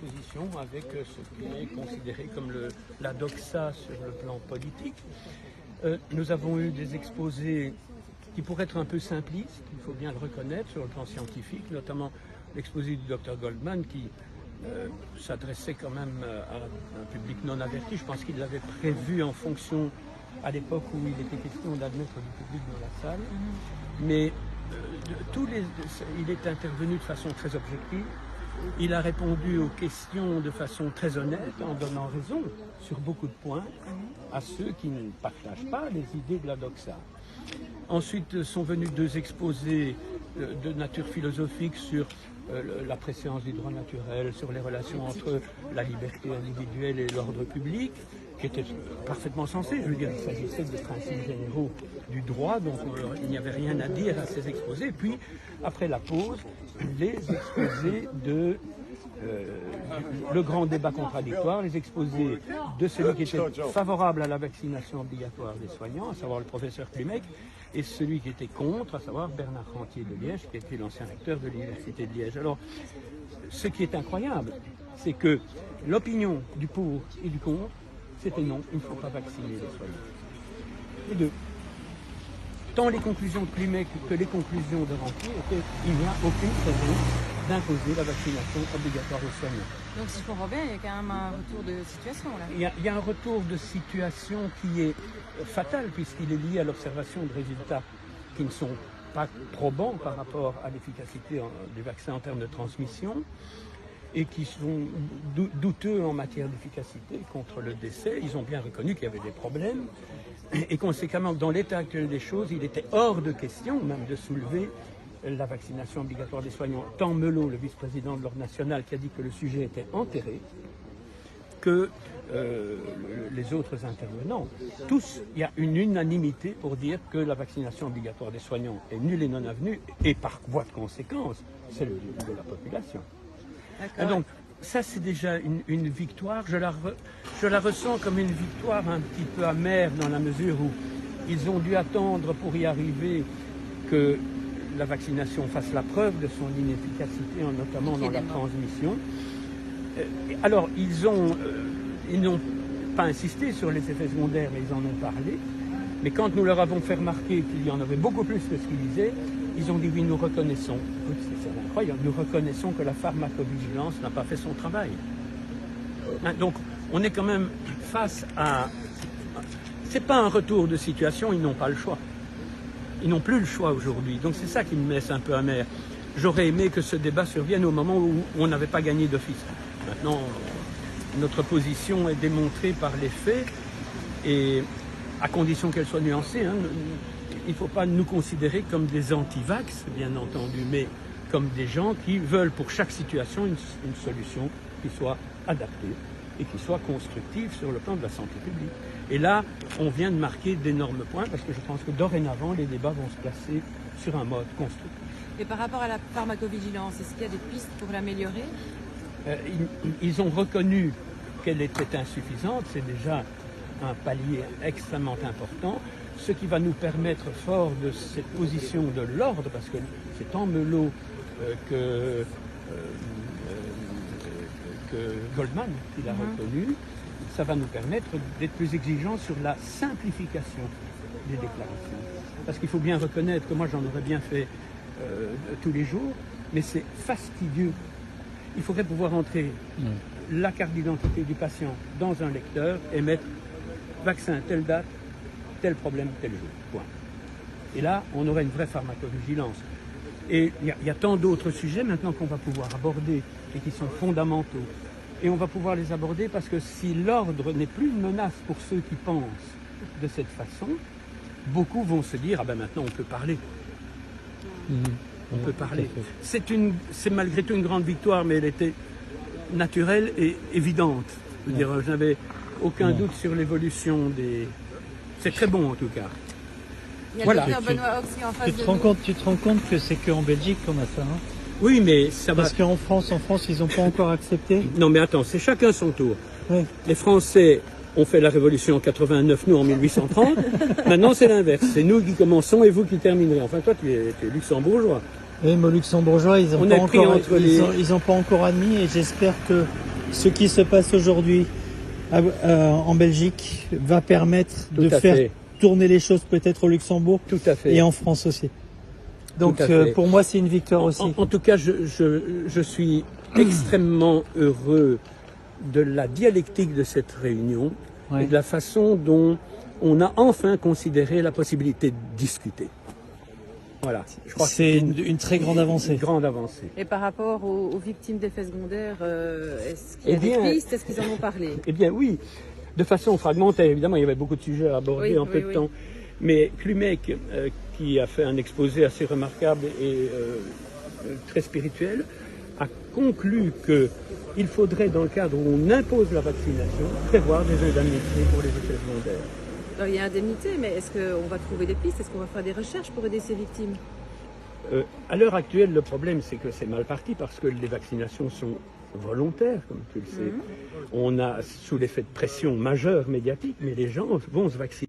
opposition avec ce qui est considéré comme la doxa sur le plan politique. Nous avons eu des exposés qui pourraient être un peu simplistes, il faut bien le reconnaître, sur le plan scientifique, notamment l'exposé du Dr Goldman qui s'adressait quand même à un public non averti. Je pense qu'il l'avait prévu en fonction, à l'époque où il était question d'admettre du public dans la salle. Mais il est intervenu de façon très objective. Il a répondu aux questions de façon très honnête, en donnant raison sur beaucoup de points à ceux qui ne partagent pas les idées de la doxa. Ensuite sont venus deux exposés de nature philosophique sur la préséance du droit naturel, sur les relations entre la liberté individuelle et l'ordre public, qui était parfaitement sensé. Je veux dire, il s'agissait des principes généraux du droit, donc il n'y avait rien à dire à ces exposés. Puis, après la pause, les exposés de le grand débat contradictoire, les exposés de celui qui était favorable à la vaccination obligatoire des soignants, à savoir le professeur Klimek, et celui qui était contre, à savoir Bernard Rentier de Liège, qui était l'ancien recteur de l'Université de Liège. Alors, ce qui est incroyable, c'est que l'opinion du pour et du contre, c'était non, il ne faut pas vacciner les soignants. Les deux. Tant les conclusions de Klimek que les conclusions de Rentier étaient il n'y a aucune raison d'imposer la vaccination obligatoire aux soignants. Donc si je comprends bien, il y a quand même un retour de situation là. Il y a un retour de situation qui est fatal puisqu'il est lié à l'observation de résultats qui ne sont pas probants par rapport à l'efficacité du vaccin en termes de transmission et qui sont douteux en matière d'efficacité contre le décès. Ils ont bien reconnu qu'il y avait des problèmes et conséquemment, dans l'état actuel des choses, il était hors de question même de soulever la vaccination obligatoire des soignants. Tant Melot, le vice-président de l'Ordre national, qui a dit que le sujet était enterré, que les autres intervenants. Tous, il y a une unanimité pour dire que la vaccination obligatoire des soignants est nulle et non avenue, et par voie de conséquence, celle de la population. Et donc, ça c'est déjà une victoire. Je la ressens comme une victoire un petit peu amère dans la mesure où ils ont dû attendre pour y arriver que la vaccination fasse la preuve de son inefficacité, notamment dans la transmission. Alors, ils n'ont pas insisté sur les effets secondaires, mais ils en ont parlé. Mais quand nous leur avons fait remarquer qu'il y en avait beaucoup plus que ce qu'ils disaient, ils ont dit oui, nous reconnaissons. C'est incroyable, nous reconnaissons que la pharmacovigilance n'a pas fait son travail. Donc, on est quand même face à... C'est pas un retour de situation, ils n'ont pas le choix. Ils n'ont plus le choix aujourd'hui. Donc c'est ça qui me laisse un peu amer. J'aurais aimé que ce débat survienne au moment où on n'avait pas gagné d'office. Maintenant, notre position est démontrée par les faits et à condition qu'elle soit nuancée. Il ne faut pas nous considérer comme des anti-vax, bien entendu, mais comme des gens qui veulent pour chaque situation une solution qui soit adaptée et qui soit constructive sur le plan de la santé publique. Et là, on vient de marquer d'énormes points parce que je pense que dorénavant, les débats vont se placer sur un mode constructif. Et par rapport à la pharmacovigilance, est-ce qu'il y a des pistes pour l'améliorer? Ils ont reconnu qu'elle était insuffisante, c'est déjà un palier extrêmement important, ce qui va nous permettre, fort de cette position de l'ordre, parce que c'est en Melot que Goldman qui l'a reconnu, ça va nous permettre d'être plus exigeants sur la simplification des déclarations. Parce qu'il faut bien reconnaître que moi j'en aurais bien fait tous les jours, mais c'est fastidieux. Il faudrait pouvoir entrer la carte d'identité du patient dans un lecteur et mettre vaccin telle date, tel problème, tel jour. Point. Et là, on aurait une vraie pharmacovigilance. Et il y a tant d'autres sujets maintenant qu'on va pouvoir aborder et qui sont fondamentaux. Et on va pouvoir les aborder parce que si l'ordre n'est plus une menace pour ceux qui pensent de cette façon, beaucoup vont se dire « Ah ben maintenant on peut parler ». On peut parler. C'est malgré tout une grande victoire, mais elle était naturelle et évidente. Je n'avais aucun doute sur l'évolution des... C'est très bon en tout cas. Il y a voilà. le docteur Benoît Oxy en face de nous. Tu te rends compte que c'est qu'en Belgique qu'on a ça, hein? Oui, mais ça va... Parce qu'en France, ils n'ont pas encore accepté. Non, mais attends, c'est chacun son tour. Oui. Les Français ont fait la révolution en 89, nous en 1830. Maintenant, c'est l'inverse. C'est nous qui commençons et vous qui terminerez. Enfin, toi, tu es luxembourgeois. Oui, mais aux luxembourgeois, ils n'ont pas encore admis et j'espère que ce qui se passe aujourd'hui en Belgique va permettre Tout de à faire fait. tourner les choses peut-être au Luxembourg Tout à fait. et en France aussi. Donc Tout à fait. pour moi c'est une victoire aussi. En tout cas, je suis extrêmement heureux de la dialectique de cette réunion Ouais. et de la façon dont on a enfin considéré la possibilité de discuter. Voilà, je crois que C'est une très grande avancée. une grande avancée. Et par rapport aux victimes d'effets secondaires, est-ce qu'il y a Eh bien, des pistes? Est-ce qu'ils en ont parlé? Eh bien oui, de façon fragmentaire, évidemment, il y avait beaucoup de sujets à aborder Oui, en peu oui, de oui. temps. Mais Klumec, qui a fait un exposé assez remarquable et très spirituel, a conclu qu'il faudrait, dans le cadre où on impose la vaccination, prévoir des indemnités pour les effets secondaires. Alors, il y a indemnité, mais est-ce qu'on va trouver des pistes? Est-ce qu'on va faire des recherches pour aider ces victimes? À l'heure actuelle, le problème, c'est que c'est mal parti parce que les vaccinations sont volontaires, comme tu le sais. On a sous l'effet de pression majeure médiatique, mais les gens vont se vacciner.